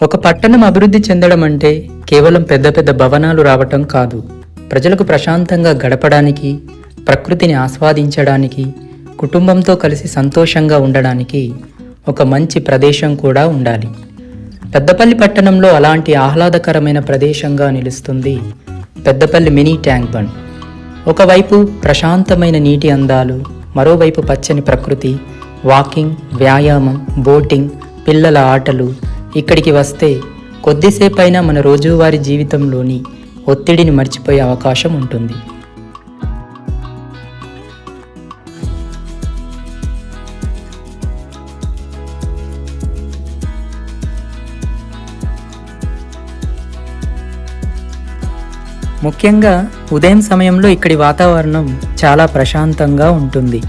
ఒక పట్టణం అభివృద్ధి చెందడం అంటే కేవలం పెద్ద పెద్ద భవనాలు రావటం కాదు. ప్రజలకు ప్రశాంతంగా గడపడానికి, ప్రకృతిని ఆస్వాదించడానికి, కుటుంబంతో కలిసి సంతోషంగా ఉండడానికి ఒక మంచి ప్రదేశం కూడా ఉండాలి. పెద్దపల్లి పట్టణంలో అలాంటి ఆహ్లాదకరమైన ప్రదేశంగా నిలుస్తుంది పెద్దపల్లి మినీ ట్యాంక్ బండ్. ఒకవైపు ప్రశాంతమైన నీటి అందాలు, మరోవైపు పచ్చని ప్రకృతి, వాకింగ్, వ్యాయామం, బోటింగ్, పిల్లల ఆటలు. ఇక్కడికి వస్తే కొద్దిసేపైనా మన రోజువారీ జీవితంలోని ఒత్తిడిని మర్చిపోయే అవకాశం ఉంటుంది. ముఖ్యంగా ఉదయం సమయంలో ఇక్కడి వాతావరణం చాలా ప్రశాంతంగా ఉంటుంది.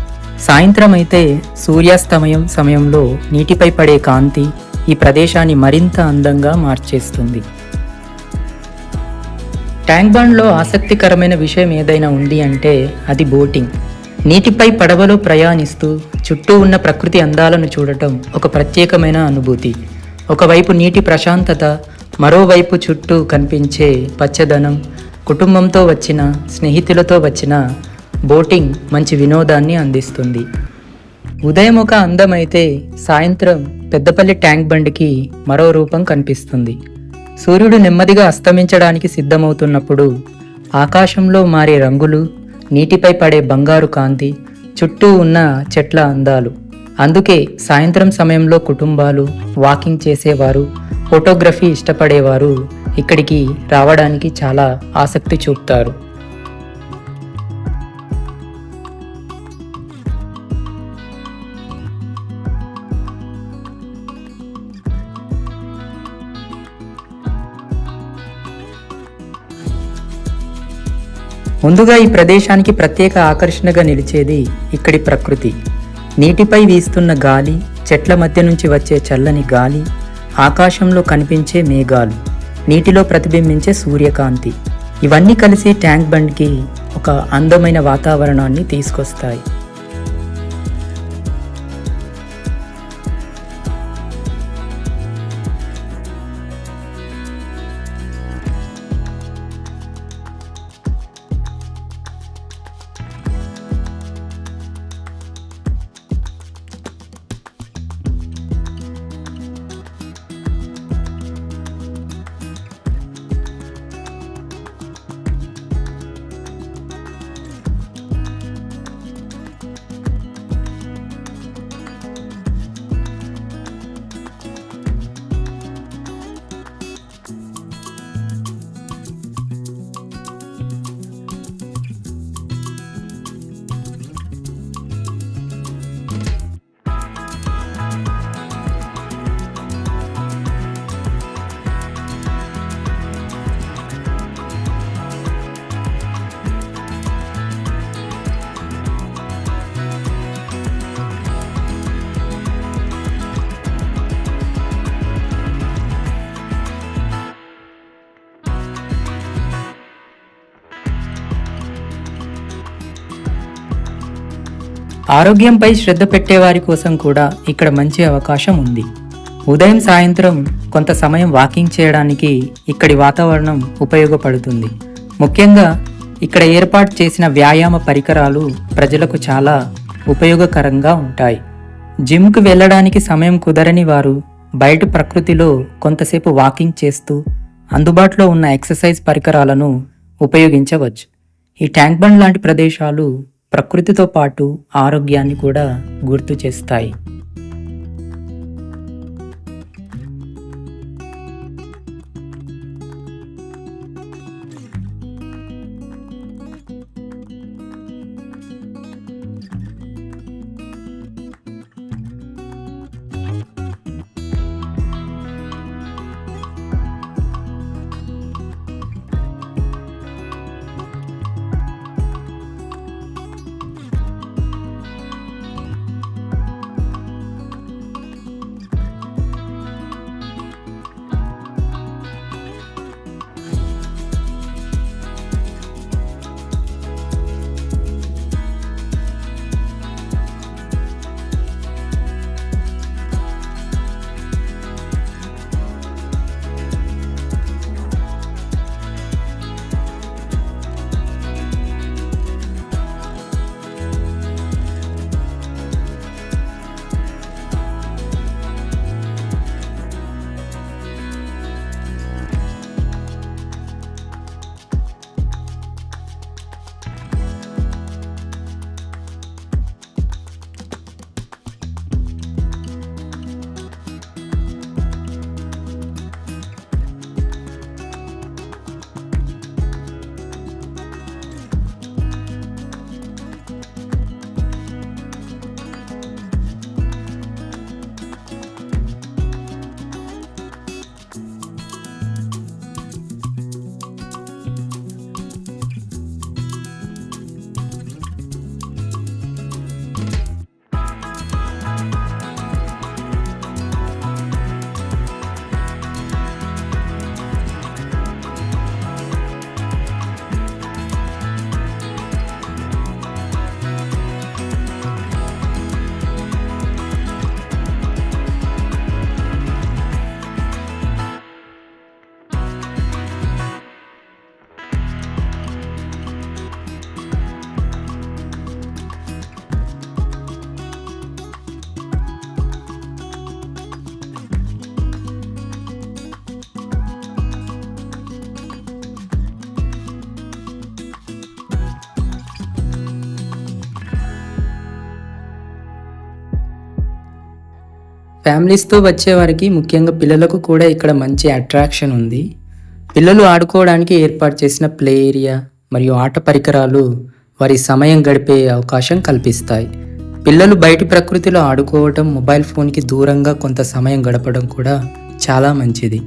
సాయంత్రం అయితే సూర్యాస్తమయం సమయంలో నీటిపై పడే కాంతి ఈ ప్రదేశాన్ని మరింత అందంగా మార్చేస్తుంది. ట్యాంక్ బండ్లో ఆసక్తికరమైన విషయం ఏదైనా ఉంది అంటే అది బోటింగ్. నీటిపై పడవలో ప్రయాణిస్తూ చుట్టూ ఉన్న ప్రకృతి అందాలను చూడటం ఒక ప్రత్యేకమైన అనుభూతి. ఒకవైపు నీటి ప్రశాంతత, మరోవైపు చుట్టూ కనిపించే పచ్చదనం. కుటుంబంతో వచ్చిన, స్నేహితులతో వచ్చిన బోటింగ్ మంచి వినోదాన్ని అందిస్తుంది. ఉదయం ఒక అందమైతే సాయంత్రం పెద్దపల్లి ట్యాంక్ బండ్కి మరో రూపం కనిపిస్తుంది. సూర్యుడు నెమ్మదిగా అస్తమించడానికి సిద్ధమవుతున్నప్పుడు ఆకాశంలో మారే రంగులు, నీటిపై పడే బంగారు కాంతి, చుట్టూ ఉన్న చెట్ల అందాలు. అందుకే సాయంత్రం సమయంలో కుటుంబాలు, వాకింగ్ చేసేవారు, ఫోటోగ్రఫీ ఇష్టపడేవారు ఇక్కడికి రావడానికి చాలా ఆసక్తి చూపుతారు. ముందుగా ఈ ప్రదేశానికి ప్రత్యేక ఆకర్షణగా నిలిచేది ఇక్కడి ప్రకృతి. నీటిపై వీస్తున్న గాలి, చెట్ల మధ్య నుంచి వచ్చే చల్లని గాలి, ఆకాశంలో కనిపించే మేఘాలు, నీటిలో ప్రతిబింబించే సూర్యకాంతి, ఇవన్నీ కలిసి ట్యాంక్ బండ్కి ఒక అందమైన వాతావరణాన్ని తీసుకొస్తాయి. ఆరోగ్యంపై శ్రద్ధ పెట్టేవారి కోసం కూడా ఇక్కడ మంచి అవకాశం ఉంది. ఉదయం సాయంత్రం కొంత సమయం వాకింగ్ చేయడానికి ఇక్కడి వాతావరణం ఉపయోగపడుతుంది. ముఖ్యంగా ఇక్కడ ఏర్పాటు చేసిన వ్యాయామ పరికరాలు ప్రజలకు చాలా ఉపయోగకరంగా ఉంటాయి. జిమ్కు వెళ్ళడానికి సమయం కుదరని వారు బయట ప్రకృతిలో కొంతసేపు వాకింగ్ చేస్తూ అందుబాటులో ఉన్న ఎక్సర్సైజ్ పరికరాలను ఉపయోగించవచ్చు. ఈ ట్యాంక్ బండ్ లాంటి ప్రదేశాలు ప్రకృతితో పాటు ఆరోగ్యాన్ని కూడా గుర్తు చేస్తాయి. ఫ్యామిలీస్తో వచ్చేవారికి ముఖ్యంగా పిల్లలకు కూడా ఇక్కడ మంచి అట్రాక్షన్ ఉంది. పిల్లలు ఆడుకోవడానికి ఏర్పాటు చేసిన ప్లే ఏరియా మరియు ఆట పరికరాలు వారి సమయం గడిపే అవకాశం కల్పిస్తాయి. పిల్లలు బయటి ప్రకృతిలో ఆడుకోవటం, మొబైల్ ఫోన్కి దూరంగా కొంత సమయం గడపడం కూడా చాలా మంచిది.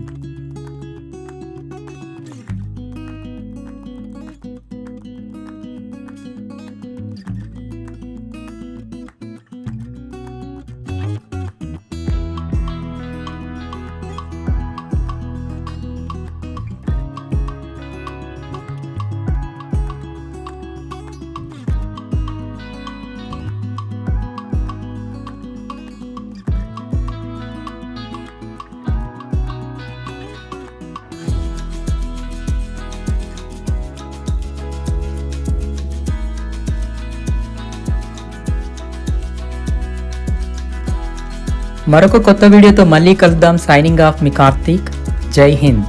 మరొక కొత్త వీడియోతో మళ్ళీ కలుద్దాం. సైనింగ్ ఆఫ్ మీ కార్తీక్. జై హింద్.